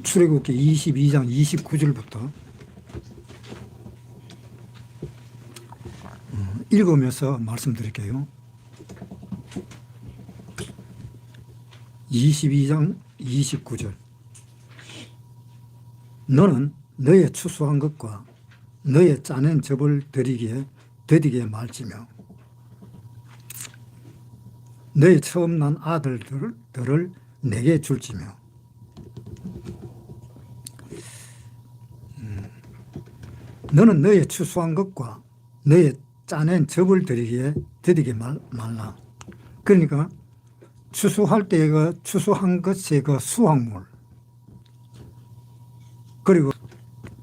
출애굽기 22장 29절부터 읽으면서 말씀드릴게요. 22장 29절. 너는 너의 추수한 것과 너의 짜낸 즙을 드디게 말지며 너의 처음 난 아들들을 내게 줄지며 너는 너의 추수한 것과 너의 짜낸 즙을 드리게 말라. 그러니까 추수할 때 추수한 것의 그 수확물, 그리고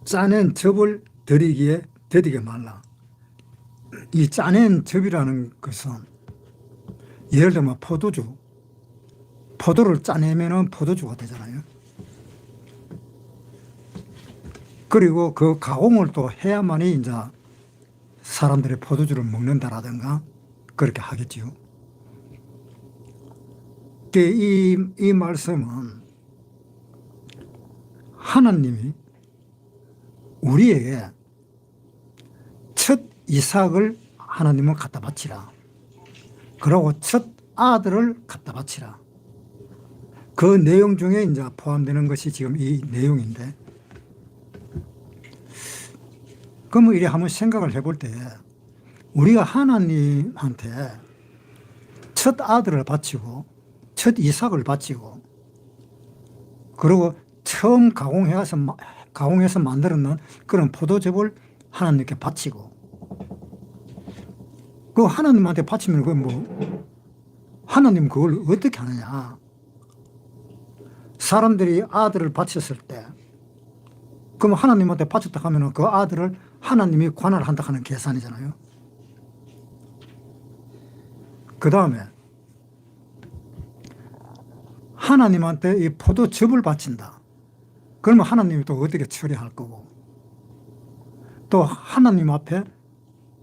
짜낸 즙을 드리게 말라. 이 짜낸 즙이라는 것은 예를 들면 포도를 짜내면은 포도주가 되잖아요. 그리고 그 가공을 또 해야만이 이제 사람들이 포도주를 먹는다라든가 그렇게 하겠지요. 이 말씀은 하나님이 우리에게 첫 이삭을 하나님은 갖다 바치라. 그러고 첫 아들을 갖다 바치라. 그 내용 중에 이제 포함되는 것이 지금 이 내용인데, 그러면 이래 한번 생각을 해볼 때 우리가 하나님한테 첫 아들을 바치고 첫 이삭을 바치고 그리고 처음 가공해서 만들어놓은 그런 포도즙을 하나님께 바치고 그 하나님한테 바치면 하나님 그걸 어떻게 하느냐. 사람들이 아들을 바쳤을 때 그럼 하나님한테 바쳤다 하면 그 아들을 하나님이 관할한다 하는 계산이잖아요. 그 다음에 하나님한테 이 포도즙을 바친다. 그러면 하나님이 또 어떻게 처리할 거고, 또 하나님 앞에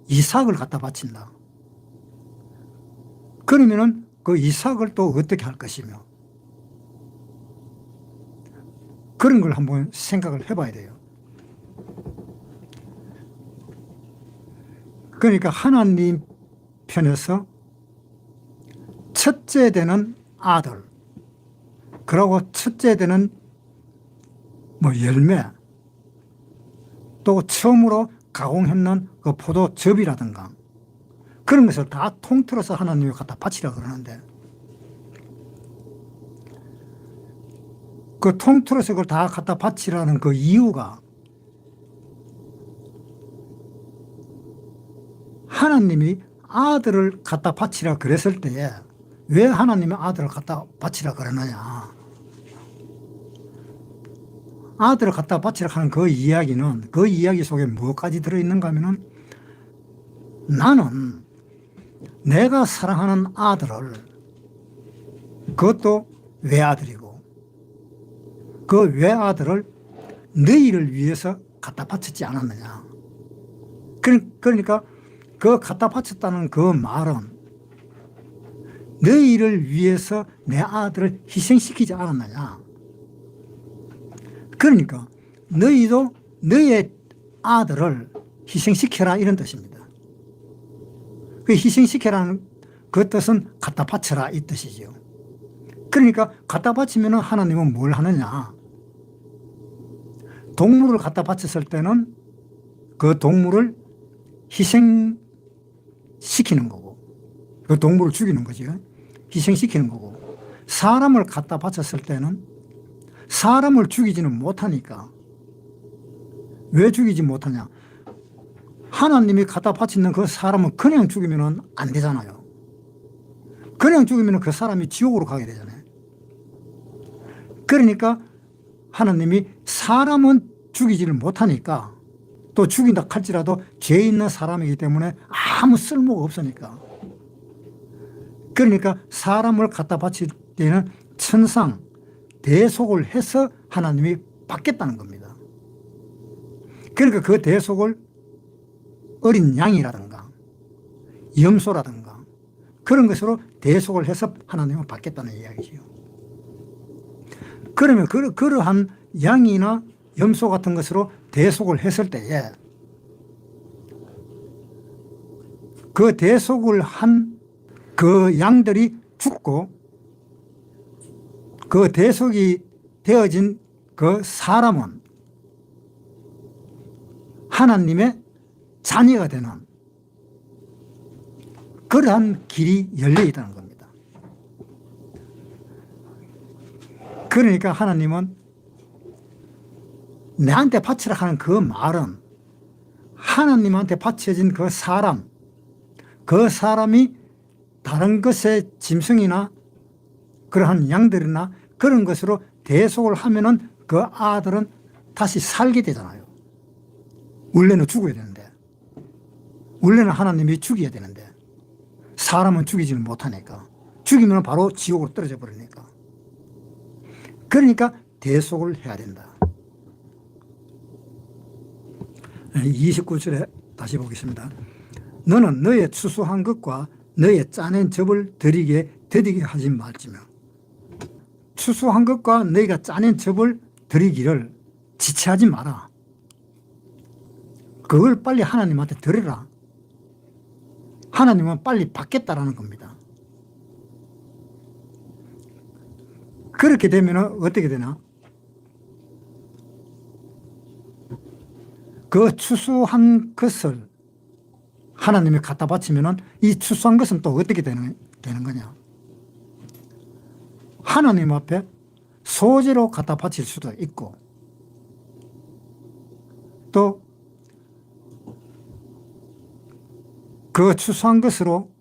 이삭을 갖다 바친다. 그러면은 그 이삭을 또 어떻게 할 것이며, 그런 걸 한번 생각을 해봐야 돼요. 그러니까 하나님 편에서 첫째 되는 아들, 그리고 첫째 되는 열매, 또 처음으로 가공했는 그 포도즙이라든가 그런 것을 다 통틀어서 하나님이 갖다 바치라 그러는데, 그 통틀어서 그걸 다 갖다 바치라는 그 이유가 하나님이 아들을 갖다 바치라 그랬을 때에 왜 하나님이 아들을 갖다 바치라 그러느냐. 아들을 갖다 바치라 하는 그 이야기는, 그 이야기 속에 무엇까지 들어있는가 하면은, 나는 내가 사랑하는 아들을, 그것도 외아들이고 그 외아들을 너희를 위해서 갖다 바쳤지 않았느냐. 그러니까 그 갖다 바쳤다는 그 말은 너희를 위해서 내 아들을 희생시키지 않았느냐. 그러니까 너희도 너의 아들을 희생시켜라 이런 뜻입니다. 그 희생시켜라는 그 뜻은 갖다 바쳐라 이 뜻이죠. 그러니까 갖다 바치면 하나님은 뭘 하느냐. 동물을 갖다 바쳤을 때는 그 동물을 희생시키는 거고, 그 동물을 죽이는 거죠. 희생시키는 거고, 사람을 갖다 바쳤을 때는 사람을 죽이지는 못하니까. 왜 죽이지 못하냐. 하나님이 갖다 바치는 그 사람은 그냥 죽이면 안 되잖아요. 그냥 죽이면 그 사람이 지옥으로 가게 되잖아요. 그러니까 하나님이 사람은 죽이지를 못하니까, 또 죽인다 할지라도 죄 있는 사람이기 때문에 아무 쓸모가 없으니까, 그러니까 사람을 갖다 바칠 때는 천상 대속을 해서 하나님이 받겠다는 겁니다. 그러니까 그 대속을 어린 양이라든가 염소라든가 그런 것으로 대속을 해서 하나님은 받겠다는 이야기지요. 그러면 그러한 양이나 염소 같은 것으로 대속을 했을 때에 그 대속을 한 그 양들이 죽고 그 대속이 되어진 그 사람은 하나님의 자녀가 되는 그러한 길이 열려 있다는 겁니다. 그러니까 하나님은 내한테 바치라 하는 그 말은 하나님한테 바쳐진 그 사람이 다른 것의 짐승이나 그러한 양들이나 그런 것으로 대속을 하면은 그 아들은 다시 살게 되잖아요. 원래는 죽어야 되는데, 원래는 하나님이 죽여야 되는데 사람은 죽이지는 못하니까, 죽이면 바로 지옥으로 떨어져 버리니까. 그러니까 대속을 해야 된다. 29절에 다시 보겠습니다. 너는 너의 추수한 것과 너의 짜낸 즙을 드리게 하지 말지며. 추수한 것과 너희가 짜낸 즙을 드리기를 지체하지 마라. 그걸 빨리 하나님한테 드려라. 하나님은 빨리 받겠다라는 겁니다. 그렇게 되면 어떻게 되나? 그 추수한 것을 하나님이 갖다 바치면은 이 추수한 것은 또 어떻게 되는 거냐? 하나님 앞에 소재로 갖다 바칠 수도 있고, 또 그 추수한 것으로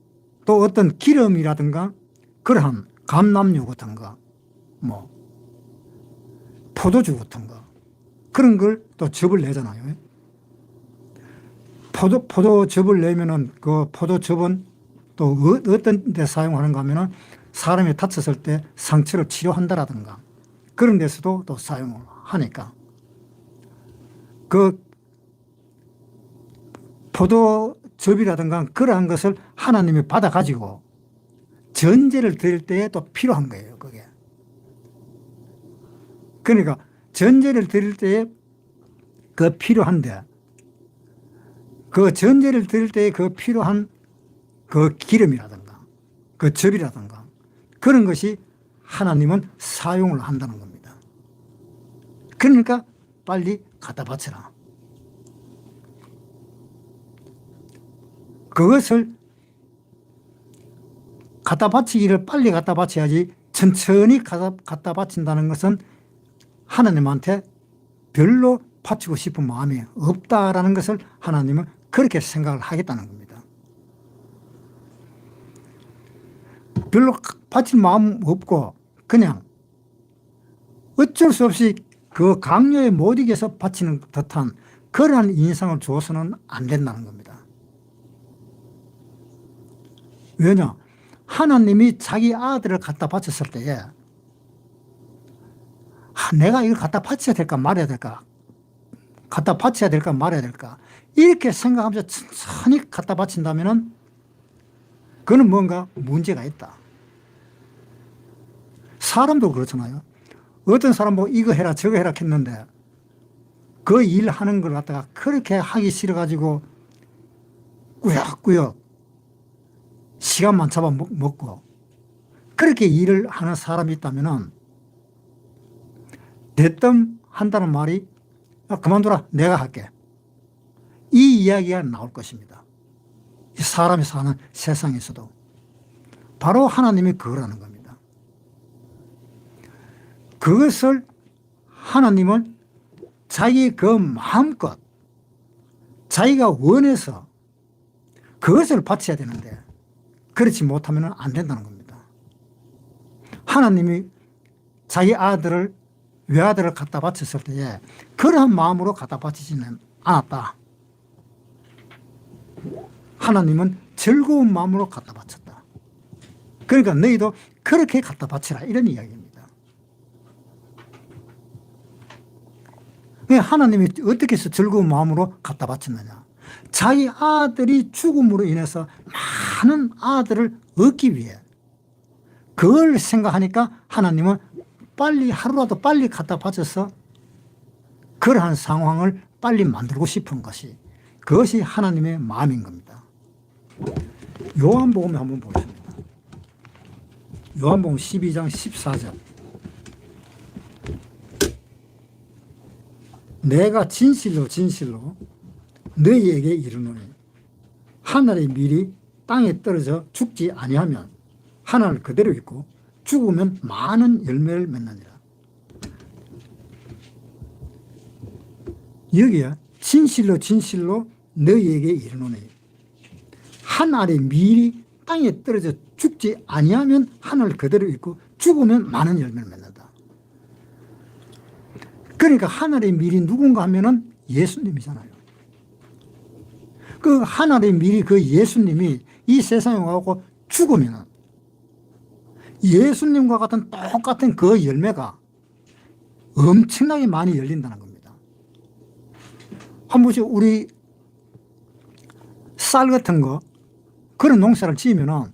또 어떤 기름이라든가 그러한 감람유 같은 거, 뭐 포도주 같은 거, 그런 걸 또 즙을 내잖아요. 포도즙을 내면은 그 포도즙은 또 어떤 데 사용하는가 하면은 사람이 다쳤을 때 상처를 치료한다라든가 그런 데서도 또 사용을 하니까 그 포도즙이라든가 그러한 것을 하나님이 받아가지고 전제를 드릴 때에 또 필요한 거예요, 그게. 그러니까 전제를 드릴 때에 그 필요한데, 그 전제를 드릴 때에 그 필요한 그 기름이라든가 그 즙이라든가 그런 것이 하나님은 사용을 한다는 겁니다. 그러니까 빨리 갖다 바쳐라. 그것을 갖다 바치기를 빨리 갖다 바쳐야지 천천히 갖다 바친다는 것은 하나님한테 별로 바치고 싶은 마음이 없다라는 것을 하나님은 그렇게 생각을 하겠다는 겁니다. 별로 바칠 마음 없고 그냥 어쩔 수 없이 그 강요에 못 이겨서 바치는 듯한 그러한 인상을 주어서는 안 된다는 겁니다. 왜냐? 하나님이 자기 아들을 갖다 바쳤을 때에 내가 이걸 갖다 바쳐야 될까 말아야 될까, 갖다 바쳐야 될까 말아야 될까, 이렇게 생각하면서 천천히 갖다 바친다면은 그거는 뭔가 문제가 있다. 사람도 그렇잖아요. 어떤 사람 보고 이거 해라 저거 해라 했는데 그 일 하는 걸 갖다가 그렇게 하기 싫어가지고 꾸역꾸역 시간만 잡아먹고 그렇게 일을 하는 사람이 있다면은 대뜸 한다는 말이 그만둬라 내가 할게, 이 이야기가 나올 것입니다. 사람이 사는 세상에서도 바로 하나님이 그거라는 겁니다. 그것을 하나님은 자기 그 마음껏 자기가 원해서 그것을 바쳐야 되는데 그렇지 못하면 안 된다는 겁니다. 하나님이 자기 외아들을 갖다 바쳤을 때에 그러한 마음으로 갖다 바치지는 않았다. 하나님은 즐거운 마음으로 갖다 바쳤다. 그러니까 너희도 그렇게 갖다 바치라, 이런 이야기입니다. 하나님이 어떻게 해서 즐거운 마음으로 갖다 바쳤느냐? 자기 아들이 죽음으로 인해서 많은 아들을 얻기 위해 그걸 생각하니까 하나님은 빨리 하루라도 빨리 갖다 바쳐서 그러한 상황을 빨리 만들고 싶은 것이, 그것이 하나님의 마음인 겁니다. 요한복음에 한번 보겠습니다. 요한복음 12장 14절. 내가 진실로 진실로 너희에게 이르노니 하늘의 밀이 땅에 떨어져 죽지 아니하면 하늘 그대로 있고 죽으면 많은 열매를 맺느니라. 여기에 진실로 진실로 너희에게 이르노니 하늘의 밀이 땅에 떨어져 죽지 아니하면 하늘 그대로 있고 죽으면 많은 열매를 맺는다. 그러니까 하늘의 밀이 누군가 하면은 예수님이잖아요. 그 하늘의 밀이 그 예수님이 이 세상에 와서 죽으면 예수님과 같은 똑같은 그 열매가 엄청나게 많이 열린다는 겁니다. 한 번씩 우리 쌀 같은 거, 그런 농사를 지으면은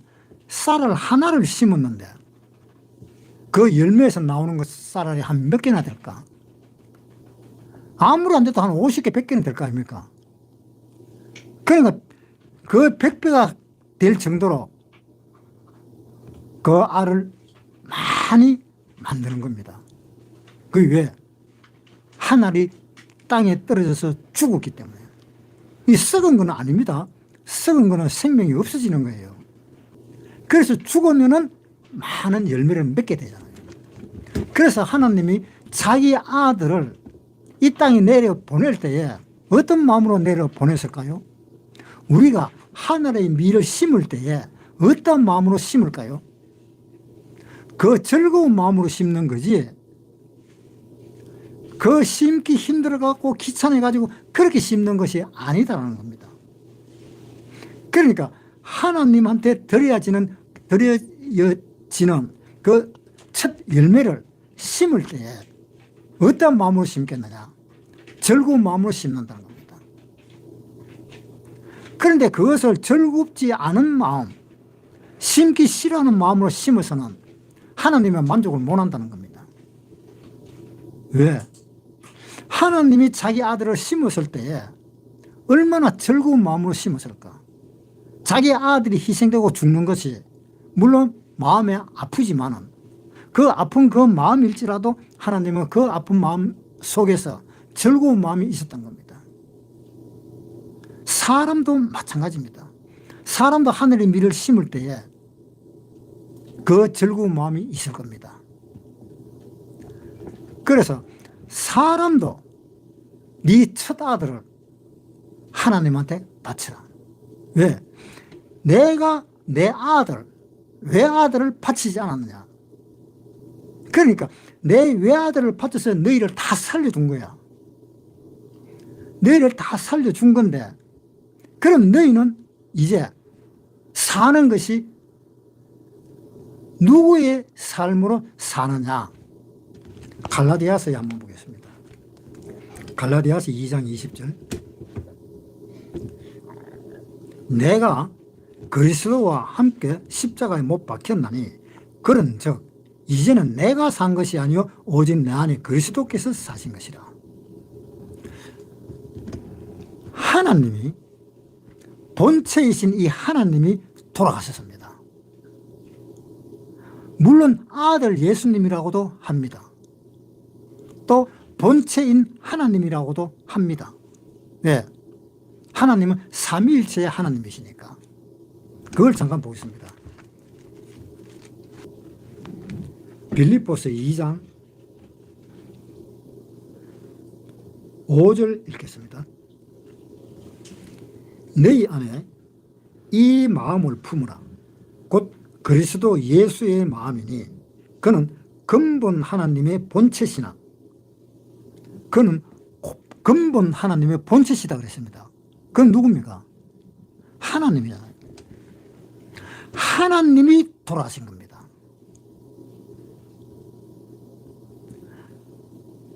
쌀을 하나를 심었는데 그 열매에서 나오는 것 쌀알이 한 몇 개나 될까? 아무리 안 돼도 한 50개, 100개는 될 거 아닙니까? 그러니까 그 100배가 될 정도로 그 알을 많이 만드는 겁니다. 그게 왜? 한 알이 땅에 떨어져서 죽었기 때문에. 이 썩은 건 아닙니다. 썩은 거는 생명이 없어지는 거예요. 그래서 죽으면은 많은 열매를 맺게 되잖아요. 그래서 하나님이 자기 아들을 이 땅에 내려 보낼 때에 어떤 마음으로 내려 보냈을까요? 우리가 하늘의 밀을 심을 때에 어떤 마음으로 심을까요? 그 즐거운 마음으로 심는 거지, 그 심기 힘들어갖고 귀찮아가지고 그렇게 심는 것이 아니다라는 겁니다. 그러니까 하나님한테 드려지는 그 첫 열매를 심을 때에 어떤 마음으로 심겠느냐? 즐거운 마음으로 심는다는 겁니다. 그런데 그것을 즐겁지 않은 마음, 심기 싫어하는 마음으로 심어서는 하나님의 만족을 못 한다는 겁니다. 왜? 하나님이 자기 아들을 심었을 때에 얼마나 즐거운 마음으로 심었을까? 자기 아들이 희생되고 죽는 것이 물론 마음에 아프지만은 그 아픈 그 마음일지라도 하나님은 그 아픈 마음 속에서 즐거운 마음이 있었던 겁니다. 사람도 마찬가지입니다. 사람도 하늘의 밀을 심을 때에 그 즐거운 마음이 있을 겁니다. 그래서 사람도 네 첫 아들을 하나님한테 바치라. 왜? 내가 내 아들, 외아들을 바치지 않았느냐? 그러니까 내 외아들을 바쳐서 너희를 다 살려준 거야. 너희를 다 살려준 건데, 그럼 너희는 이제 사는 것이 누구의 삶으로 사느냐? 갈라디아서에 한번 보겠습니다. 갈라디아서 2장 20절. 내가 그리스도와 함께 십자가에 못 박혔나니 그런즉 이제는 내가 산 것이 아니요 오직 내 안에 그리스도께서 사신 것이라. 하나님이, 본체이신 이 하나님이 돌아가셨습니다. 물론 아들 예수님이라고도 합니다. 또 본체인 하나님이라고도 합니다. 왜? 하나님은 삼위일체의 하나님이시니까. 그걸 잠깐 보겠습니다. 빌립보서 2장 5절 읽겠습니다. 너희 안에 이 마음을 품으라. 곧 그리스도 예수의 마음이니 그는 근본 하나님의 본체시나, 그는 근본 하나님의 본체시다 그랬습니다. 그건 누굽니까? 하나님이잖아요. 하나님이 돌아가신 겁니다.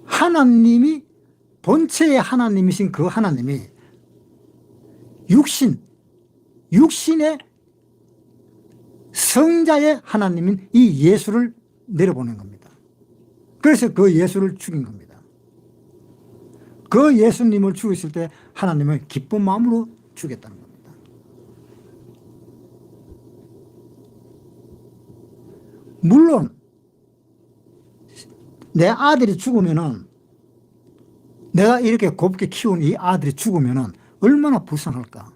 하나님이, 본체의 하나님이신 그 하나님이 육신의 성자의 하나님인 이 예수를 내려보낸 겁니다. 그래서 그 예수를 죽인 겁니다. 그 예수님을 죽였을 때 하나님은 기쁜 마음으로 죽였다는 겁니다. 물론 내 아들이 죽으면은, 내가 이렇게 곱게 키운 이 아들이 죽으면은 얼마나 불쌍할까.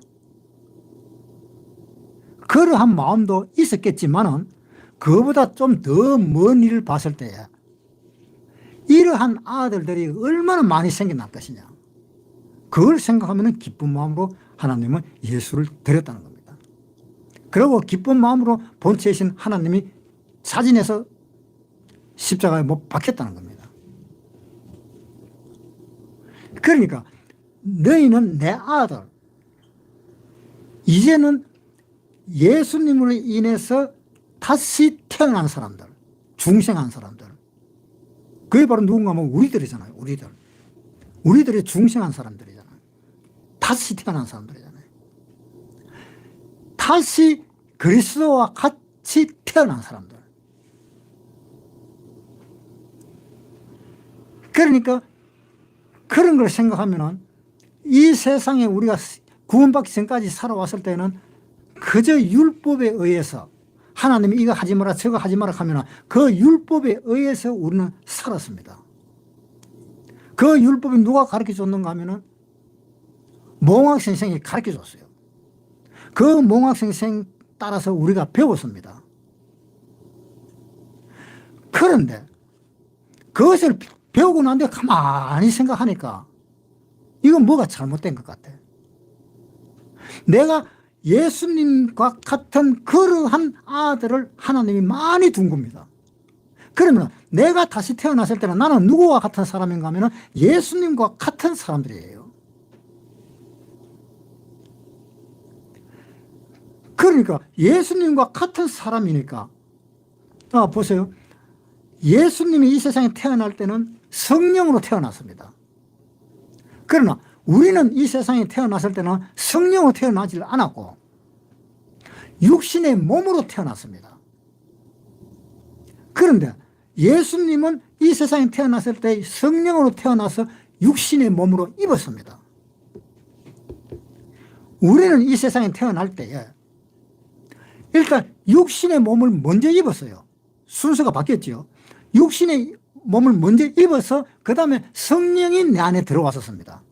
그러한 마음도 있었겠지만은 그보다 좀 더 먼 일을 봤을 때에 이러한 아들들이 얼마나 많이 생겨날 것이냐, 그걸 생각하면 기쁜 마음으로 하나님은 예수를 드렸다는 겁니다. 그리고 기쁜 마음으로 본체이신 하나님이 사진에서 십자가에 못 박혔다는 겁니다. 그러니까 너희는 내 아들, 이제는 예수님으로 인해서 다시 태어난 사람들, 중생한 사람들, 그게 바로 누군가 하면 우리들이잖아요. 우리들이 중생한 사람들이잖아요. 다시 태어난 사람들이잖아요. 다시 그리스도와 같이 태어난 사람들. 그러니까 그런 걸 생각하면은 이 세상에 우리가 구원받기 전까지 살아왔을 때는 그저 율법에 의해서 하나님이 이거 하지 마라 저거 하지 마라 하면 그 율법에 의해서 우리는 살았습니다. 그 율법이 누가 가르쳐 줬는가 하면은 몽학 선생이 가르쳐 줬어요. 그 몽학 선생 따라서 우리가 배웠습니다. 그런데 그것을 배우고 난 뒤에 가만히 생각하니까 이건 뭐가 잘못된 것 같아. 내가 예수님과 같은 그러한 아들을 하나님이 많이 둔 겁니다. 그러면 내가 다시 태어났을 때는 나는 누구와 같은 사람인가 하면 예수님과 같은 사람들이에요. 그러니까 예수님과 같은 사람이니까, 보세요. 예수님이 이 세상에 태어날 때는 성령으로 태어났습니다. 그러나 우리는 이 세상에 태어났을 때는 성령으로 태어나지 않았고 육신의 몸으로 태어났습니다. 그런데 예수님은 이 세상에 태어났을 때 성령으로 태어나서 육신의 몸으로 입었습니다. 우리는 이 세상에 태어날 때에 일단 육신의 몸을 먼저 입었어요. 순서가 바뀌었죠. 육신의 몸을 먼저 입어서 그 다음에 성령이 내 안에 들어왔었습니다.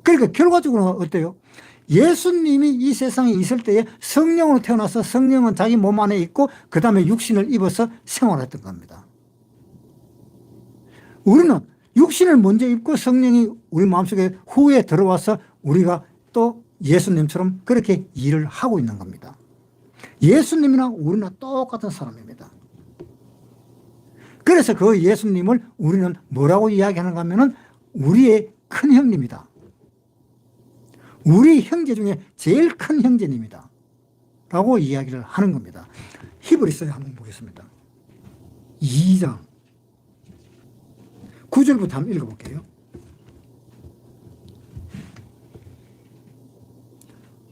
그러니까 결과적으로 어때요? 예수님이 이 세상에 있을 때에 성령으로 태어나서 성령은 자기 몸 안에 있고 그 다음에 육신을 입어서 생활했던 겁니다. 우리는 육신을 먼저 입고 성령이 우리 마음속에 후에 들어와서 우리가 또 예수님처럼 그렇게 일을 하고 있는 겁니다. 예수님이나 우리나 똑같은 사람입니다. 그래서 그 예수님을 우리는 뭐라고 이야기하는가 하면은 우리의 큰 형님이다. 우리 형제 중에 제일 큰 형제님이다 라고 이야기를 하는 겁니다. 히브리서에 한번 보겠습니다. 2장 9절부터 한번 읽어볼게요.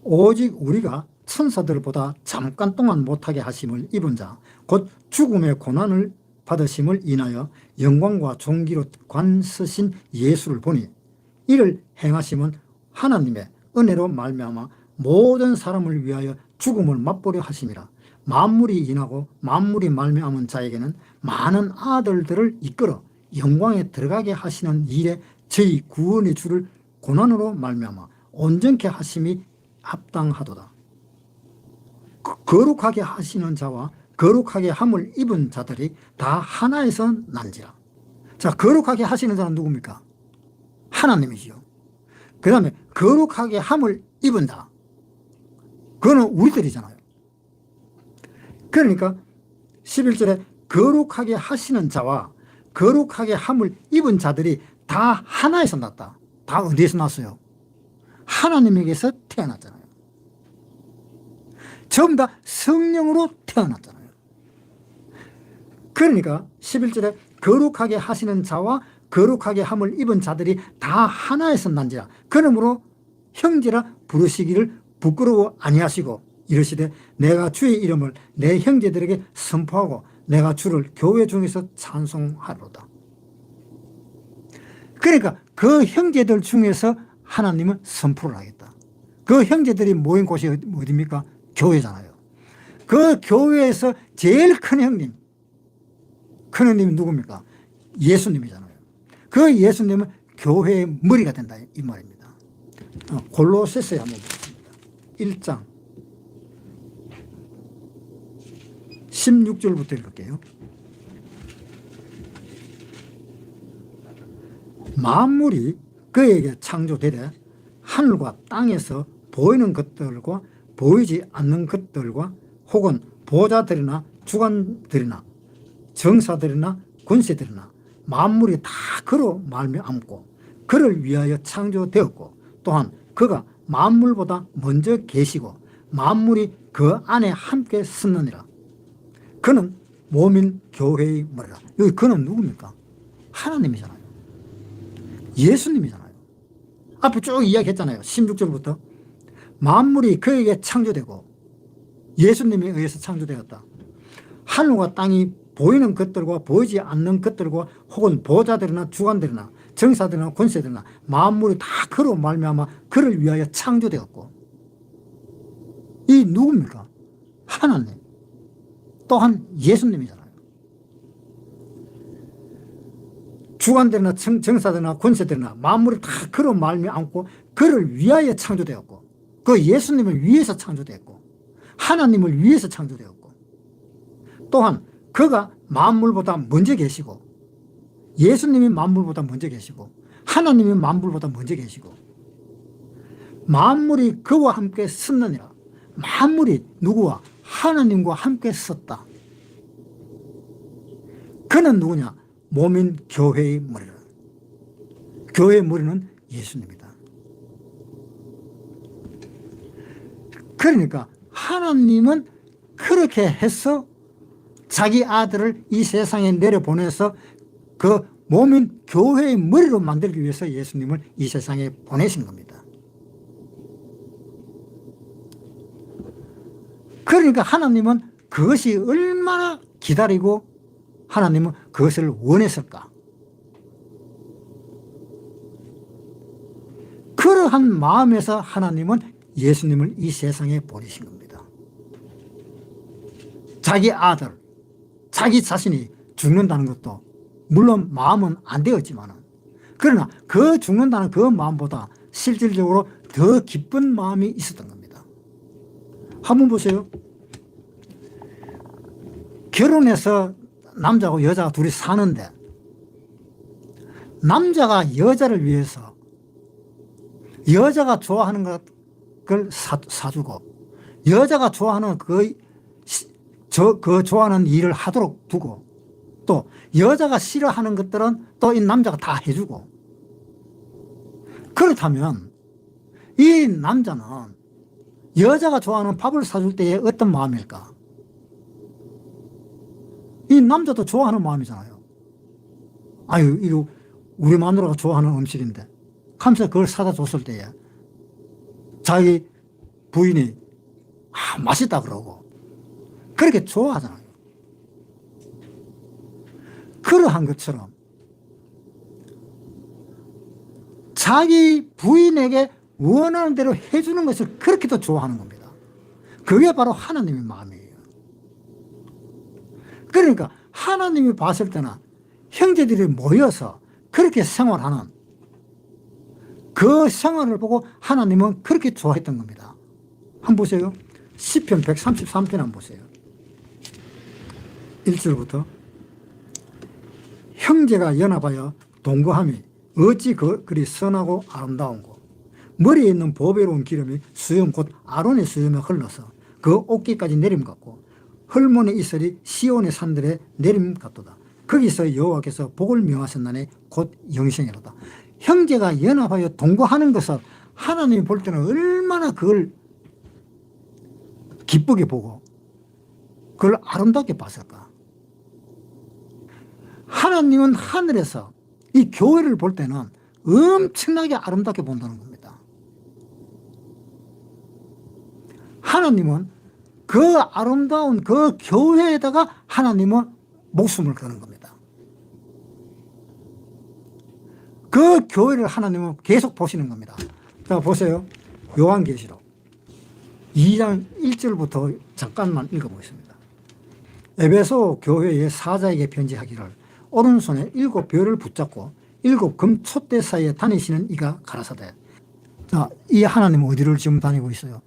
오직 우리가 천사들보다 잠깐 동안 못하게 하심을 입은 자 곧 죽음의 고난을 받으심을 인하여 영광과 존귀로 관서신 예수를 보니 이를 행하심은 하나님의 은혜로 말미암아 모든 사람을 위하여 죽음을 맛보려 하심이라. 만물이 인하고 만물이 말미암은 자에게는 많은 아들들을 이끌어 영광에 들어가게 하시는 일에 저희 구원의 주를 고난으로 말미암아 온전케 하심이 합당하도다. 거룩하게 하시는 자와 거룩하게 함을 입은 자들이 다 하나에서 난지라. 자, 거룩하게 하시는 자는 누굽니까? 하나님이지요. 그 다음에 거룩하게 함을 입은 자, 그거는 우리들이잖아요. 그러니까 11절에 거룩하게 하시는 자와 거룩하게 함을 입은 자들이 다 하나에서 났다. 다 어디에서 났어요? 하나님에게서 태어났잖아요. 전부 다 성령으로 태어났잖아요. 그러니까 11절에 거룩하게 하시는 자와 거룩하게 함을 입은 자들이 다 하나에서 난지라. 그러므로 형제라 부르시기를 부끄러워 아니하시고 이르시되 내가 주의 이름을 내 형제들에게 선포하고 내가 주를 교회 중에서 찬송하리로다. 그러니까 그 형제들 중에서 하나님은 선포를 하겠다. 그 형제들이 모인 곳이 어디입니까? 교회잖아요. 그 교회에서 제일 큰 형님, 큰 형님이 누굽니까? 예수님이잖아요. 그 예수님은 교회의 머리가 된다 이 말입니다. 골로새서에 한번 보겠습니다. 1장 16절부터 읽을게요. 만물이 그에게 창조되되 하늘과 땅에서 보이는 것들과 보이지 않는 것들과 혹은 보좌들이나 주관들이나 정사들이나 권세들이나 만물이 다 그로 말미암고 그를 위하여 창조되었고 또한 그가 만물보다 먼저 계시고 만물이 그 안에 함께 섰느니라. 그는 몸인 교회의 머리라. 여기 그는 누굽니까? 하나님이잖아요. 예수님이잖아요. 앞에 쭉 이야기했잖아요. 16절부터 만물이 그에게 창조되고 예수님에 의해서 창조되었다. 하늘과 땅이 보이는 것들과 보이지 않는 것들과 혹은 보좌들이나 주관들이나 정사들이나 권세들이나 만물이 다 그로 말미암아 그를 위하여 창조되었고 이 누굽니까? 하나님 또한 예수님이잖아요. 주관들이나 정사들이나 권세들이나 만물이 다 그로 말미암고 그를 위하여 창조되었고 그 예수님을 위해서 창조되었고 하나님을 위해서 창조되었고 또한 그가 만물보다 먼저 계시고 예수님이 만물보다 먼저 계시고 하나님이 만물보다 먼저 계시고 만물이 그와 함께 섰느니라. 만물이 누구와? 하나님과 함께 섰다. 그는 누구냐? 몸인 교회의 머리라. 교회의 머리는 예수님이다. 그러니까 하나님은 그렇게 해서 자기 아들을 이 세상에 내려보내서 그 몸인 교회의 머리로 만들기 위해서 예수님을 이 세상에 보내신 겁니다. 그러니까 하나님은 그것이 얼마나 기다리고 하나님은 그것을 원했을까? 그러한 마음에서 하나님은 예수님을 이 세상에 보내신 겁니다. 자기 아들, 자기 자신이 죽는다는 것도 물론 마음은 안 되었지만 그러나 그 죽는다는 그 마음보다 실질적으로 더 기쁜 마음이 있었던 겁니다. 한번 보세요. 결혼해서 남자하고 여자가 둘이 사는데 남자가 여자를 위해서 여자가 좋아하는 걸 사주고 여자가 좋아하는 그 좋아하는 일을 하도록 두고 또 여자가 싫어하는 것들은 또 이 남자가 다 해주고 그렇다면 이 남자는 여자가 좋아하는 밥을 사줄 때에 어떤 마음일까? 이 남자도 좋아하는 마음이잖아요. 아유, 이거 우리 마누라가 좋아하는 음식인데 하면서 그걸 사다 줬을 때에 자기 부인이 맛있다 그러고 그렇게 좋아하잖아요. 그러한 것처럼 자기 부인에게 원하는 대로 해주는 것을 그렇게도 좋아하는 겁니다. 그게 바로 하나님의 마음이에요. 그러니까 하나님이 봤을 때는 형제들이 모여서 그렇게 생활하는 그 생활을 보고 하나님은 그렇게 좋아했던 겁니다. 한번 보세요. 시편 133편 한번 보세요. 1절부터 형제가 연합하여 동거함이 어찌 그리 선하고 아름다운고 머리에 있는 보배로운 기름이 수염 곧 아론의 수염에 흘러서 그 옷깃까지 내림 같고 헐몬의 이슬이 시온의 산들에 내림 같도다. 거기서 여호와께서 복을 명하셨나니 곧 영생이로다. 형제가 연합하여 동거하는 것을 하나님이 볼 때는 얼마나 그걸 기쁘게 보고 그걸 아름답게 봤을까. 하나님은 하늘에서 이 교회를 볼 때는 엄청나게 아름답게 본다는 겁니다. 하나님은 그 아름다운 그 교회에다가 하나님은 목숨을 거는 겁니다. 그 교회를 하나님은 계속 보시는 겁니다. 자, 보세요. 요한계시록 2장 1절부터 잠깐만 읽어보겠습니다. 에베소 교회의 사자에게 편지하기를 오른손에 7별을 붙잡고 7 금촛대 사이에 다니시는 이가 가라사대. 자, 이 하나님은 어디를 지금 다니고 있어요?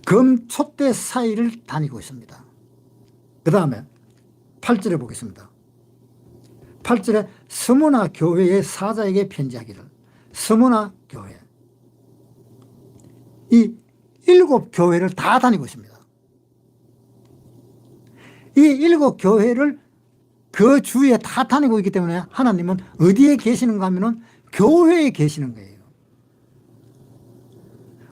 금촛대 사이를 다니고 있습니다. 그 다음에 8절에 보겠습니다. 8절에 스무나 교회의 사자에게 편지하기를. 스무나 교회. 이 7 교회를 다 다니고 있습니다. 이 7 교회를 그 주위에 다 다니고 있기 때문에 하나님은 어디에 계시는가 하면은 교회에 계시는 거예요.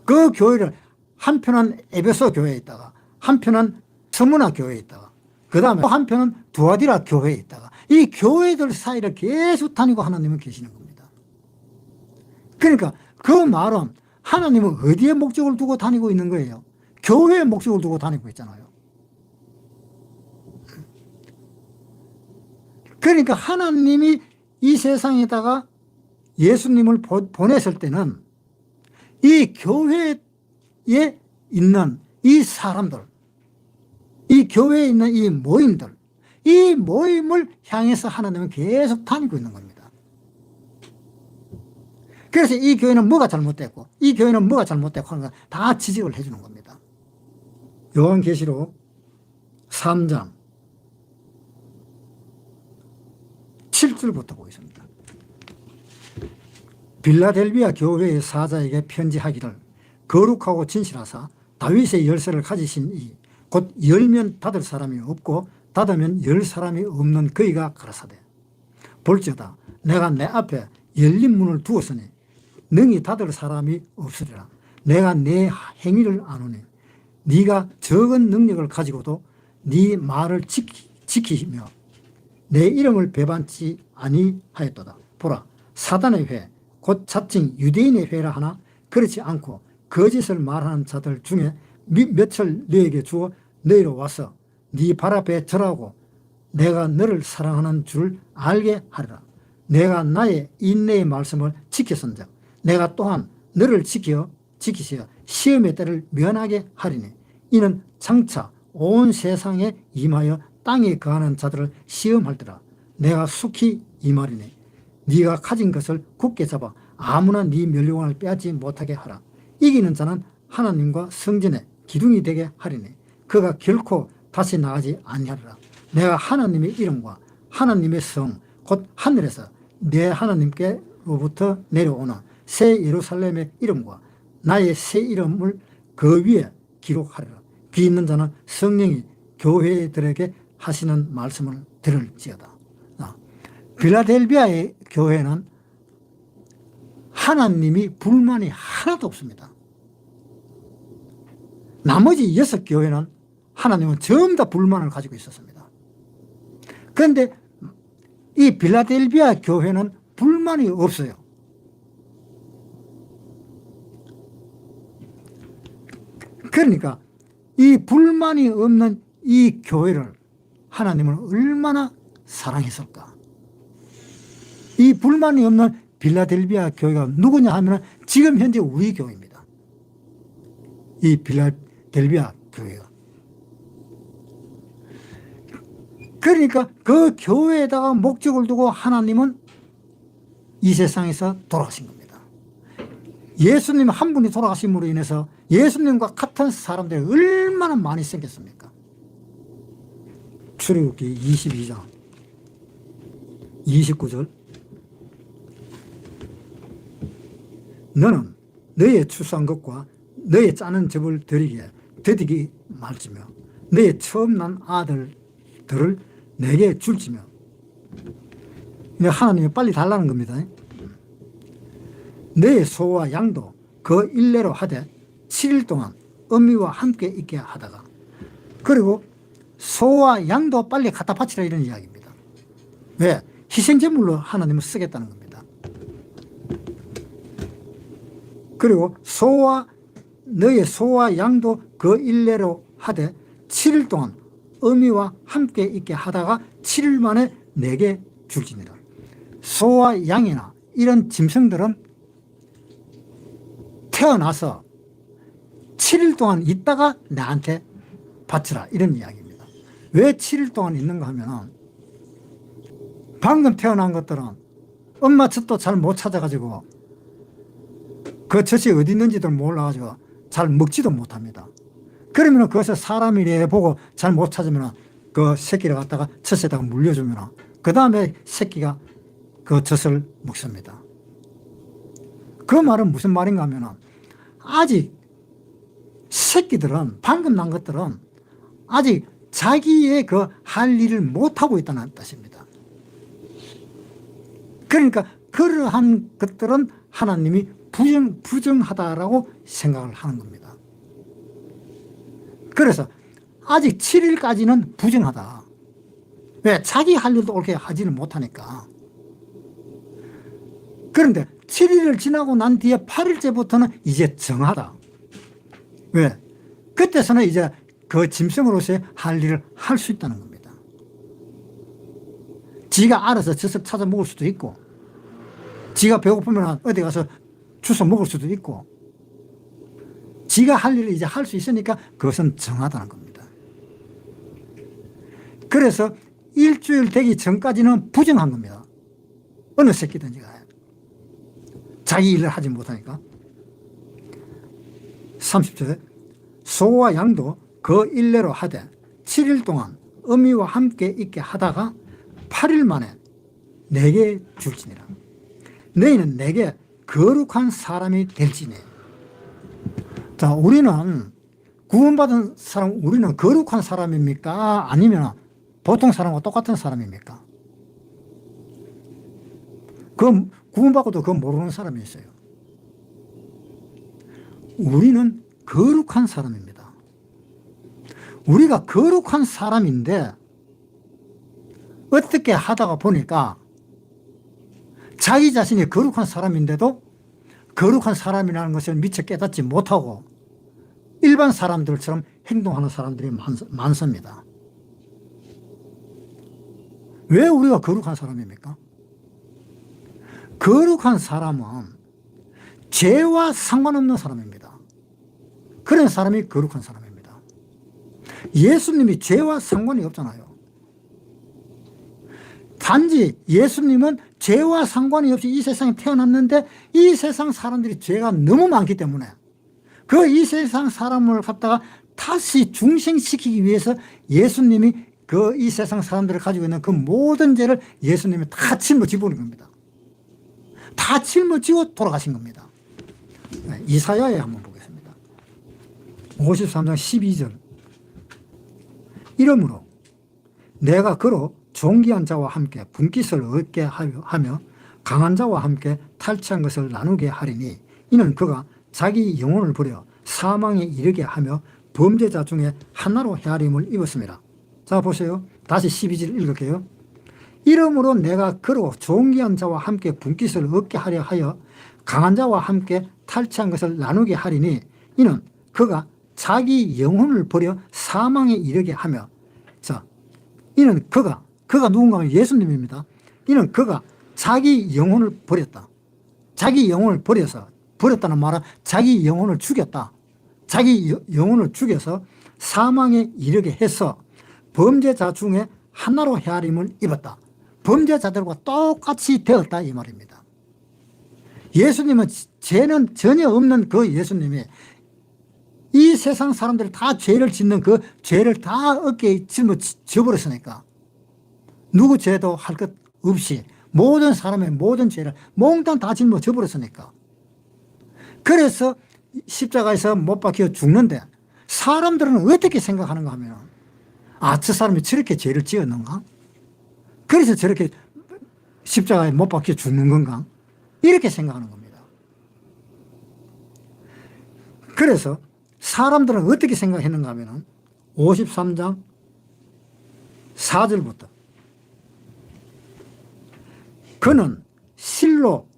그 교회를 한편은 에베소 교회에 있다가, 한편은 스무나 교회에 있다가, 그 다음에 또 한편은 두아디라 교회에 있다가, 이 교회들 사이를 계속 다니고 하나님은 계시는 겁니다. 그러니까 그 말은 하나님은 어디에 목적을 두고 다니고 있는 거예요? 교회에 목적을 두고 다니고 있잖아요. 그러니까 하나님이 이 세상에다가 예수님을 보냈을 때는 이 교회에 있는 이 사람들, 이 교회에 있는 이 모임들, 이 모임을 향해서 하나님은 계속 다니고 있는 겁니다. 그래서 이 교회는 뭐가 잘못됐고 이 교회는 뭐가 잘못됐고 하는 거 다 지적을 해주는 겁니다. 요한계시록 3장 7절부터 보겠습니다. 빌라델비아 교회의 사자에게 편지하기를 거룩하고 진실하사 다윗의 열쇠를 가지신 이 곧 열면 닫을 사람이 없고 닫으면 열 사람이 없는 그이가 가라사대. 볼지어다 내가 내 앞에 열린 문을 두었으니 능히 닫을 사람이 없으리라. 내가 내 행위를 아노니 네가 적은 능력을 가지고도 네 말을 지키며 내 이름을 배반치 아니하였도다. 보라 사단의 회 곧 자칭 유대인의 회라 하나 그렇지 않고 거짓을 말하는 자들 중에 몇을 너에게 주어 너희로 와서 네 발 앞에 절하고 내가 너를 사랑하는 줄 알게 하리라. 내가 나의 인내의 말씀을 지켰은즉 내가 또한 너를 지키시어 시험의 때를 면하게 하리니 이는 장차 온 세상에 임하여 땅에 거하는 자들을 시험할더라. 내가 속히 임하리니 네가 가진 것을 굳게 잡아 아무나 네 멸류관을 빼앗지 못하게 하라. 이기는 자는 하나님과 성전의 기둥이 되게 하리니 그가 결코 다시 나가지 아니하리라. 내가 하나님의 이름과 하나님의 성 곧 하늘에서 내 하나님께로부터 내려오는 새 예루살렘의 이름과 나의 새 이름을 그 위에 기록하리라. 귀 있는 자는 성령이 교회들에게 하시는 말씀을 들을지어다. 빌라델비아의 교회는 하나님이 불만이 하나도 없습니다. 나머지 6 교회는 하나님은 전부 다 불만을 가지고 있었습니다. 그런데 이 빌라델비아 교회는 불만이 없어요. 그러니까 이 불만이 없는 이 교회를 하나님은 얼마나 사랑했을까. 이 불만이 없는 빌라델비아 교회가 누구냐 하면 지금 현재 우리 교회입니다. 이 빌라델비아 교회가. 그러니까 그 교회에다가 목적을 두고 하나님은 이 세상에서 돌아가신 겁니다. 예수님 한 분이 돌아가심으로 인해서 예수님과 같은 사람들이 얼마나 많이 생겼습니까? 출애굽기 22장 29절 너는 너의 추수한 것과 너의 짜는 즙을 드리기에 더디기 말지며 너의 처음 난 아들들을 내게 줄지며. 하나님이 빨리 달라는 겁니다. 너의 소와 양도 그 일례로 하되 7일 동안 어미와 함께 있게 하다가. 그리고 소와 양도 빨리 갖다 바치라 이런 이야기입니다. 왜? 희생제물로 하나님을 쓰겠다는 겁니다. 그리고 너의 소와 양도 그 일례로 하되 7일 동안 어미와 함께 있게 하다가 7일 만에 내게 줄지니라. 소와 양이나 이런 짐승들은 태어나서 7일 동안 있다가 나한테 바치라, 이런 이야기입니다. 왜 7일 동안 있는가 하면 방금 태어난 것들은 엄마 젖도 잘 못 찾아가지고 그 젖이 어디 있는지도 몰라가지고 잘 먹지도 못합니다. 그러면 그것을 사람이 보고 잘 못 찾으면 그 새끼를 갖다가 젖에다가 물려주면 그 다음에 새끼가 그 젖을 먹습니다. 그 말은 무슨 말인가 하면 아직 새끼들은, 방금 난 것들은 아직 자기의 그 할 일을 못하고 있다는 뜻입니다. 그러니까 그러한 것들은 하나님이 부정하다라고 생각을 하는 겁니다. 그래서 아직 7일까지는 부정하다. 왜? 자기 할 일도 옳게 하지는 못하니까. 그런데 7일을 지나고 난 뒤에 8일째부터는 이제 정하다. 왜? 그때서는 이제 그 짐승으로서의 할 일을 할 수 있다는 겁니다. 지가 알아서 젖을 찾아 먹을 수도 있고, 지가 배고프면 어디 가서 주워 먹을 수도 있고, 지가 할 일을 이제 할 수 있으니까 그것은 정하다는 겁니다. 그래서 일주일 되기 전까지는 부정한 겁니다. 어느 새끼든지가. 자기 일을 하지 못하니까. 30절에 소와 양도 그 일례로 하되 7일 동안 어미와 함께 있게 하다가 8일 만에 내게 줄지니라. 너희는 내게 거룩한 사람이 될지니. 자, 우리는 구원받은 사람, 우리는 거룩한 사람입니까? 아니면 보통 사람과 똑같은 사람입니까? 그 구원받고도 그거 모르는 사람이 있어요. 우리는 거룩한 사람입니다. 우리가 거룩한 사람인데 어떻게 하다가 보니까 자기 자신이 거룩한 사람인데도 거룩한 사람이라는 것을 미처 깨닫지 못하고 일반 사람들처럼 행동하는 사람들이 많습니다. 왜 우리가 거룩한 사람입니까? 거룩한 사람은 죄와 상관없는 사람입니다. 그런 사람이 거룩한 사람입니다. 예수님이 죄와 상관이 없잖아요. 단지 예수님은 죄와 상관이 없이 이 세상에 태어났는데 이 세상 사람들이 죄가 너무 많기 때문에 그 이 세상 사람을 갖다가 다시 중생시키기 위해서 예수님이 그 이 세상 사람들을 가지고 있는 그 모든 죄를 예수님이 다 짊어지고 겁니다. 다 짊어지고 돌아가신 겁니다. 이사야에 한번 보겠습니다. 53장 12절. 이러므로 내가 그로 존귀한 자와 함께 분깃을 얻게 하며 강한 자와 함께 탈취한 것을 나누게 하리니 이는 그가 자기 영혼을 버려 사망에 이르게 하며 범죄자 중에 하나로 헤아림을 입었습니다. 자, 보세요. 다시 12절 읽을게요. 이러므로 내가 그로 존귀한 자와 함께 분깃을 얻게 하려 하여 강한 자와 함께 탈취한 것을 나누게 하리니 이는 그가 자기 영혼을 버려 사망에 이르게 하며, 자, 이는 그가 누군가 하면 예수님입니다. 이는 그가 자기 영혼을 버렸다. 자기 영혼을 버렸다는 말은 자기 영혼을 죽였다. 자기 영혼을 죽여서 사망에 이르게 해서 범죄자 중에 하나로 헤아림을 입었다. 범죄자들과 똑같이 되었다, 이 말입니다. 예수님은 죄는 전혀 없는 그 예수님이 이 세상 사람들이 다 죄를 짓는 그 죄를 다 어깨에 짊어져버렸으니까 누구 죄도 할 것 없이 모든 사람의 모든 죄를 몽땅 다 짊어져버렸으니까. 그래서 십자가에서 못 박혀 죽는데 사람들은 어떻게 생각하는가 하면, 아, 저 사람이 저렇게 죄를 지었는가? 그래서 저렇게 십자가에 못 박혀 죽는 건가? 이렇게 생각하는 겁니다. 그래서 사람들은 어떻게 생각했는가 하면 53장 4절부터 그는 실로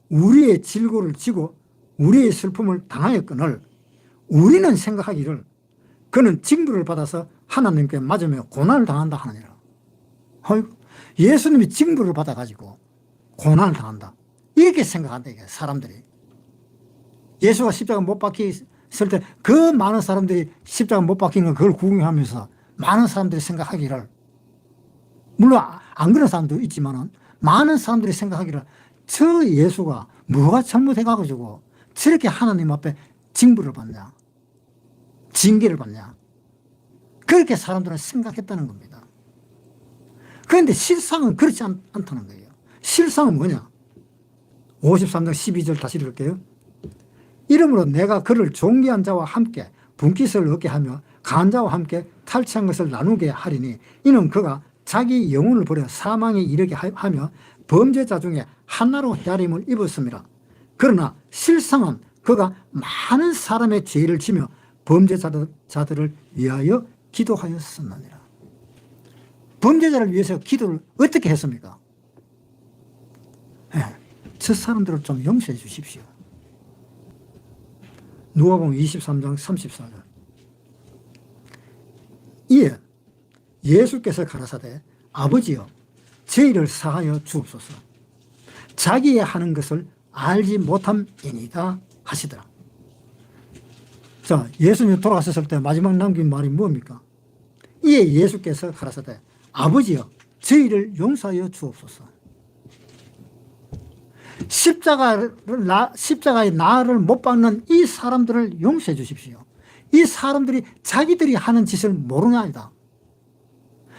우리의 질고를 지고 우리의 슬픔을 당하였거늘 우리는 생각하기를 그는 징벌을 받아서 하나님께 맞으며 고난을 당한다 하느니라. 예수님이 징벌을 받아가지고 고난을 당한다. 이렇게 생각한다, 이게 사람들이. 예수가 십자가 못 박혔을 때 그 많은 사람들이 십자가 못 박히는 걸 그걸 구경하면서 많은 사람들이 생각하기를, 물론 안 그런 사람도 있지만은 많은 사람들이 생각하기를 저 예수가 뭐가 잘못해가지고 저렇게 하나님 앞에 징벌을 받냐, 징계를 받냐, 그렇게 사람들은 생각했다는 겁니다. 그런데 실상은 그렇지 않다는 거예요. 실상은 뭐냐? 53장 12절 다시 읽을게요. 이러므로 내가 그를 존귀한 자와 함께 분깃을 얻게 하며 강한 자와 함께 탈취한 것을 나누게 하리니 이는 그가 자기 영혼을 버려 사망에 이르게 하며 범죄자 중에 하나로 헤아림을 입었습니다. 그러나 실상은 그가 많은 사람의 죄를 지며 범죄자들을 위하여 기도하였었느니라. 범죄자를 위해서 기도를 어떻게 했습니까? 네, 저 사람들을 좀 용서해 주십시오. 누가복음 23장 34절. 이에 예수께서 가라사대 아버지여 저희를 사하여 주옵소서. 자기의 하는 것을 알지 못함이니이다 하시더라. 자, 예수님이 돌아가셨을 때 마지막 남긴 말이 뭡니까? 이에 예수께서 가라사대 아버지여 저희를 용서하여 주옵소서. 십자가에 나를 못 박는 이 사람들을 용서해 주십시오. 이 사람들이 자기들이 하는 짓을 모르냐 아니다.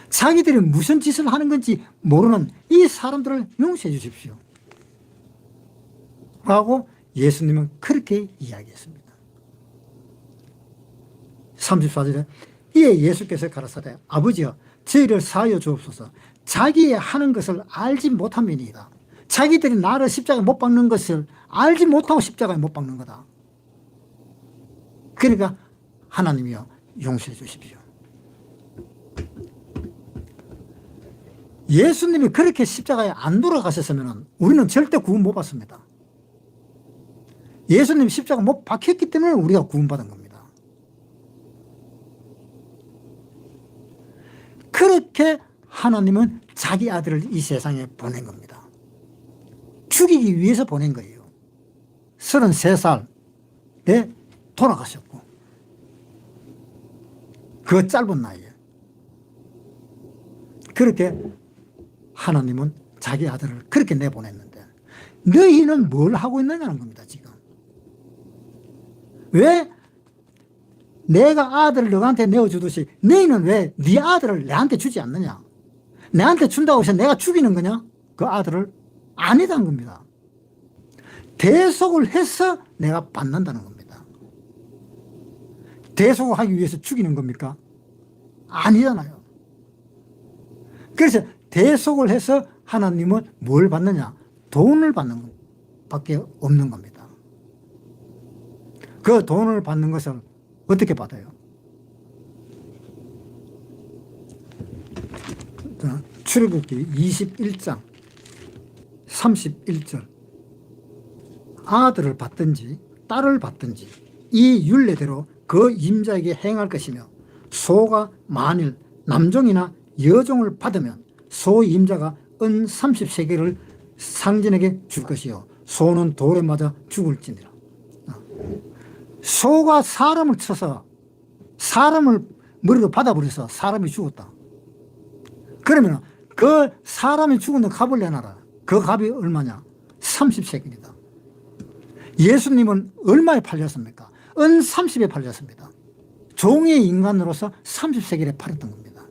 자기들이 무슨 짓을 하는 건지 모르는 이 사람들을 용서해 주십시오. 라고 예수님은 그렇게 이야기했습니다. 34절에 이에 예수께서 가라사대 아버지여 저희를 사하여 주옵소서. 자기의 하는 것을 알지 못함이니이다. 자기들이 나를 십자가에 못 박는 것을 알지 못하고 십자가에 못 박는 거다. 그러니까 하나님이여 용서해 주십시오. 예수님이 그렇게 십자가에 안 돌아가셨으면 우리는 절대 구원 못 받습니다. 예수님이 십자가 못 박혔기 때문에 우리가 구원받은 겁니다. 그렇게 하나님은 자기 아들을 이 세상에 보낸 겁니다. 죽이기 위해서 보낸 거예요. 33살에 돌아가셨고 그 짧은 나이에 그렇게 하나님은 자기 아들을 그렇게 내보냈는데 너희는 뭘 하고 있느냐는 겁니다. 지금 왜 내가 아들을 너한테 내어주듯이 너희는 왜 네 아들을 내한테 주지 않느냐? 내한테 준다고 해서 내가 죽이는 거냐? 그 아들을 아니다는 겁니다. 대속을 해서 내가 받는다는 겁니다. 대속을 하기 위해서 죽이는 겁니까? 아니잖아요. 그래서 대속을 해서 하나님은 뭘 받느냐? 돈을 받는 것밖에 없는 겁니다. 그 돈을 받는 것을 어떻게 받아요? 출애굽기 21장 31절 아들을 받든지 딸을 받든지 이 율례대로 그 임자에게 행할 것이며 소가 만일 남종이나 여종을 받으면 소 임자가 은 30세겔을 상전에게 줄 것이요 소는 돌에 맞아 죽을지니라. 소가 사람을 쳐서 사람을 머리로 받아버려서 사람이 죽었다. 그러면 그 사람이 죽은 값을 내놔라. 그 값이 얼마냐? 30세겔이다. 예수님은 얼마에 팔렸습니까? 은 30에 팔렸습니다. 종의 인간으로서 30세겔에 팔았던 겁니다.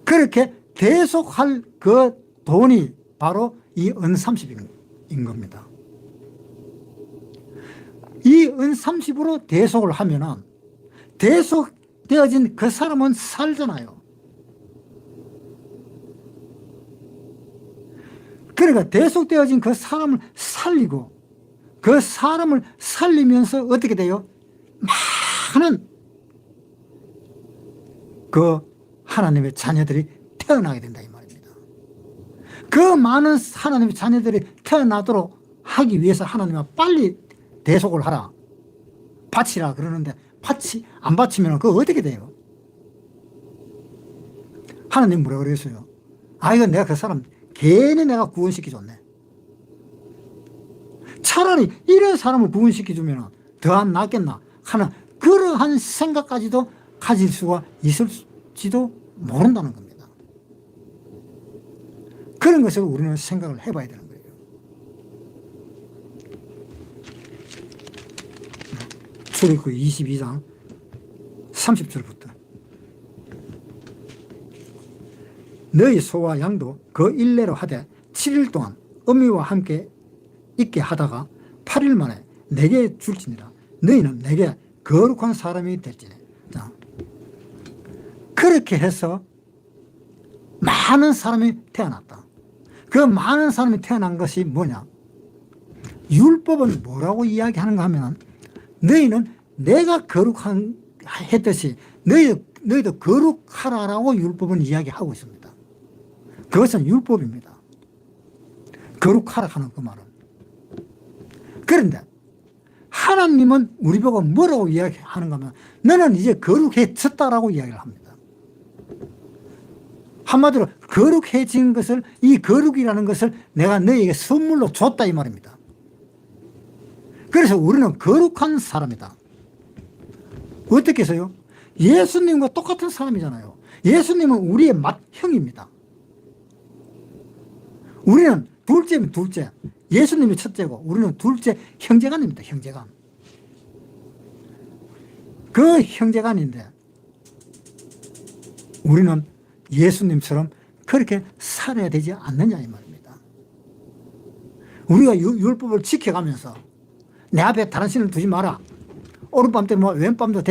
그렇게 대속할 그 돈이 바로 이 은 30인 겁니다. 이 은 30으로 대속을 하면은 대속되어진 그 사람은 살잖아요. 그러니까 대속되어진 그 사람을 살리고 그 사람을 살리면서 어떻게 돼요? 많은 그 하나님의 자녀들이 태어나게 된다 이 말입니다. 그 많은 하나님의 자녀들이 태어나도록 하기 위해서 하나님은 빨리 대속을 하라 바치라 그러는데 안 바치면 그거 어떻게 돼요? 하나님 뭐라 그랬어요? 이건 내가 그 사람 괜히 내가 구원시켜줬네. 차라리 이런 사람을 구원시켜주면 더 안 낫겠나 하는 그러한 생각까지도 가질 수가 있을지도 모른다는 겁니다. 그런 것을 우리는 생각을 해봐야 되는 거예요. 출애굽기 22장 30절부터 너희 소와 양도 그 일례로 하되 7일 동안 어미와 함께 있게 하다가 8일 만에 내게 줄지니라. 너희는 내게 거룩한 사람이 될지니. 자, 그렇게 해서 많은 사람이 태어났다. 그 많은 사람이 태어난 것이 뭐냐? 율법은 뭐라고 이야기하는가 하면 너희는 내가 거룩한 했듯이 너희도 거룩하라라고 율법은 이야기하고 있습니다. 그것은 율법입니다. 거룩하라 하는 그 말은. 그런데 하나님은 우리 보고 뭐라고 이야기하는가 하면 너는 이제 거룩해졌다라고 이야기를 합니다. 한마디로 거룩해진 것을, 이 거룩이라는 것을 내가 너희에게 선물로 줬다 이 말입니다. 그래서 우리는 거룩한 사람이다. 어떻게 해서요? 예수님과 똑같은 사람이잖아요. 예수님은 우리의 맏형입니다. 우리는 둘째면 둘째, 예수님이 첫째고 우리는 둘째 형제간입니다. 형제간. 그 형제간인데 우리는 예수님처럼 그렇게 살아야 되지 않느냐 이 말입니다. 우리가 율법을 지켜가면서 내 앞에 다른 신을 두지 마라, 오른밤 때 뭐 왼밤도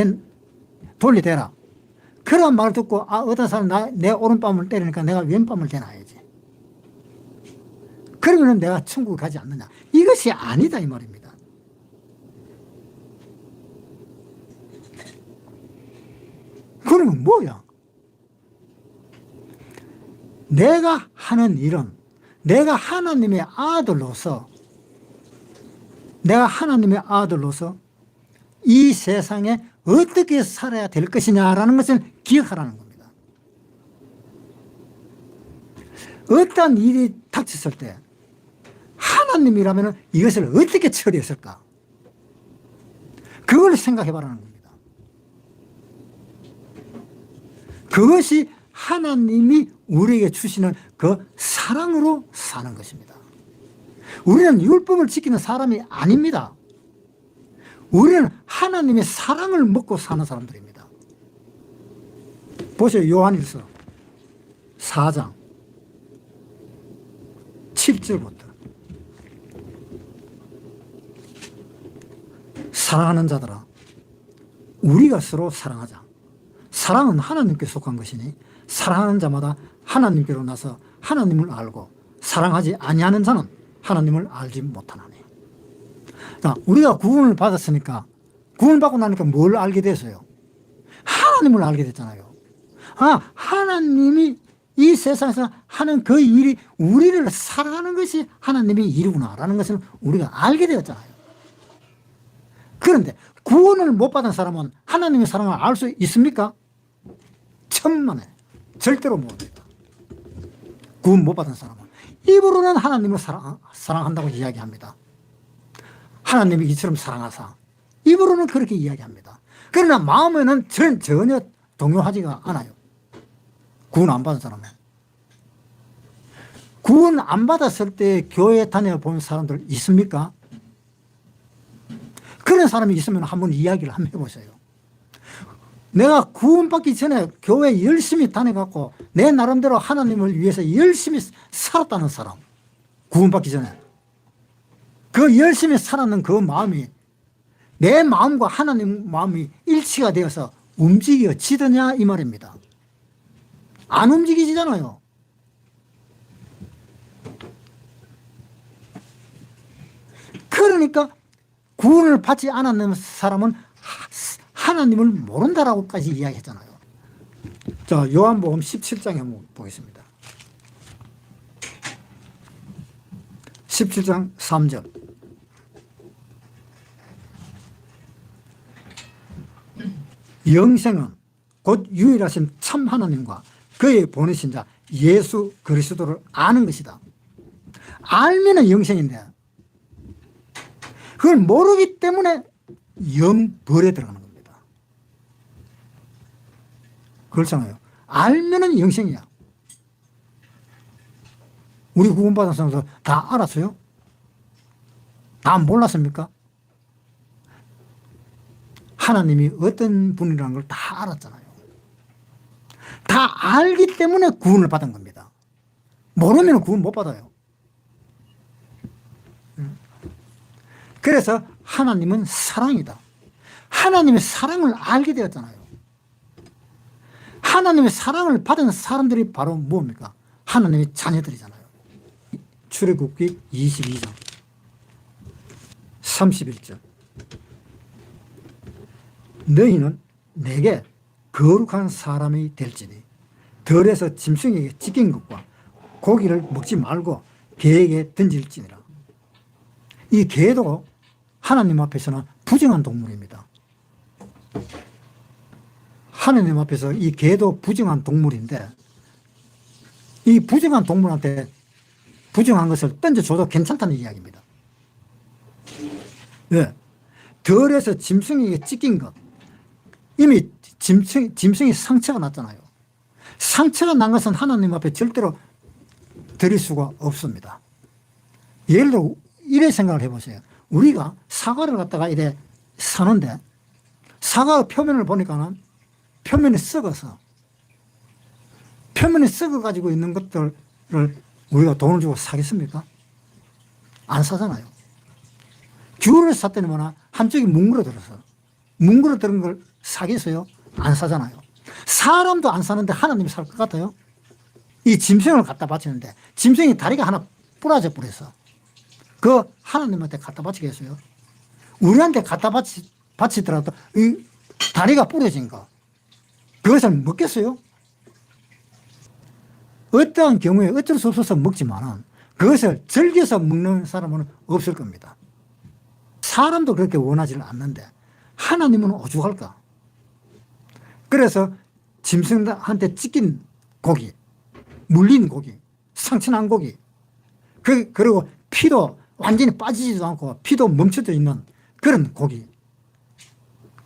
돌려대라, 그런 말을 듣고 어떤 사람은 내 오른밤을 때리니까 내가 왼밤을 대놔야지, 그러면 내가 천국을 가지 않느냐, 이것이 아니다 이 말입니다. 그러면 뭐야? 내가 하는 일은 내가 하나님의 아들로서 이 세상에 어떻게 살아야 될 것이냐라는 것을 기억하라는 겁니다. 어떤 일이 닥쳤을 때 하나님이라면 이것을 어떻게 처리했을까? 그걸 생각해 보라는 겁니다. 그것이 하나님이 우리에게 주시는 그 사랑으로 사는 것입니다. 우리는 율법을 지키는 사람이 아닙니다. 우리는 하나님의 사랑을 먹고 사는 사람들입니다. 보세요. 요한일서 4장 7절부터 사랑하는 자들아 우리가 서로 사랑하자. 사랑은 하나님께 속한 것이니 사랑하는 자마다 하나님께로 나서 하나님을 알고 사랑하지 아니하는 자는 하나님을 알지 못하나니. 자, 우리가 구원을 받았으니까, 구원을 받고 나니까 뭘 알게 됐어요? 하나님을 알게 됐잖아요. 하나님이 이 세상에서 하는 그 일이 우리를 사랑하는 것이 하나님의 일이구나라는 것을 우리가 알게 되었잖아요. 그런데 구원을 못 받은 사람은 하나님의 사랑을 알 수 있습니까? 천만에 절대로 못합니다. 구원 못 받은 사람은 입으로는 하나님을 사랑한다고 이야기합니다. 하나님이 이처럼 사랑하사 입으로는 그렇게 이야기합니다. 그러나 마음에는 전혀 동요하지가 않아요. 구원 안 받은 사람은. 구원 안 받았을 때 교회 다녀본 사람들 있습니까? 그런 사람이 있으면 한번 이야기를 한번 해보세요. 내가 구원받기 전에 교회 열심히 다녀갖고 내 나름대로 하나님을 위해서 열심히 살았다는 사람, 구원받기 전에 그 열심히 살았는 그 마음이 내 마음과 하나님 마음이 일치가 되어서 움직여지더냐 이 말입니다. 안 움직이지잖아요. 그러니까 구원을 받지 않았는 사람은 하나님을 모른다라고까지 이야기했잖아요. 자, 요한복음 17장에 한번 보겠습니다. 17장 3절. 영생은 곧 유일하신 참 하나님과 그의 보내신 자 예수 그리스도를 아는 것이다. 알면은 영생인데 그걸 모르기 때문에 영벌에 들어가는 겁니다. 그렇잖아요. 알면은 영생이야. 우리 구원받은 사람들 다 알았어요? 다 몰랐습니까? 하나님이 어떤 분이라는 걸 다 알았잖아요. 다 알기 때문에 구원을 받은 겁니다. 모르면 구원 못 받아요. 그래서 하나님은 사랑이다. 하나님의 사랑을 알게 되었잖아요. 하나님의 사랑을 받은 사람들이 바로 뭡니까? 하나님의 자녀들이잖아요. 출애굽기 22장 31절 너희는 내게 거룩한 사람이 될지니 들에서 짐승에게 찢긴 것과 고기를 먹지 말고 개에게 던질지니라. 이 개도 하나님 앞에서는 부정한 동물입니다. 하나님 앞에서 이 개도 부정한 동물인데 이 부정한 동물한테 부정한 것을 던져줘도 괜찮다는 이야기입니다. 왜? 들에서 짐승에게 찢긴 것. 이미 짐승이 상처가 났잖아요. 상처가 난 것은 하나님 앞에 절대로 드릴 수가 없습니다. 예를 들어 이래 생각을 해보세요. 우리가 사과를 갖다가 이래 사는데 사과 표면을 보니까는 표면이 썩어서 표면이 썩어가지고 있는 것들을 우리가 돈을 주고 사겠습니까? 안 사잖아요. 귤을 샀더니 뭐나 한쪽이 뭉그러들어서 뭉그러드는 걸 사겠어요? 안 사잖아요. 사람도 안 사는데 하나님이 살 것 같아요? 이 짐승을 갖다 바치는데 짐승이 다리가 하나 부러져 버려서 그 하나님한테 갖다 바치겠어요? 우리한테 갖다 바치더라도 이 다리가 부러진 거 그것을 먹겠어요? 어떠한 경우에 어쩔 수 없어서 먹지만 그것을 즐겨서 먹는 사람은 없을 겁니다. 사람도 그렇게 원하지는 않는데 하나님은 오죽할까? 그래서 짐승한테 찢긴 고기, 물린 고기, 상처난 고기, 그리고 피도 완전히 빠지지도 않고 피도 멈춰져 있는 그런 고기,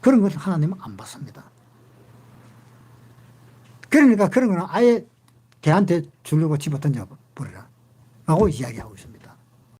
그런 것을 하나님은 안 받습니다. 그러니까 그런 거는 아예 개한테 주려고 집어 던져버리라 라고 이야기하고 있습니다.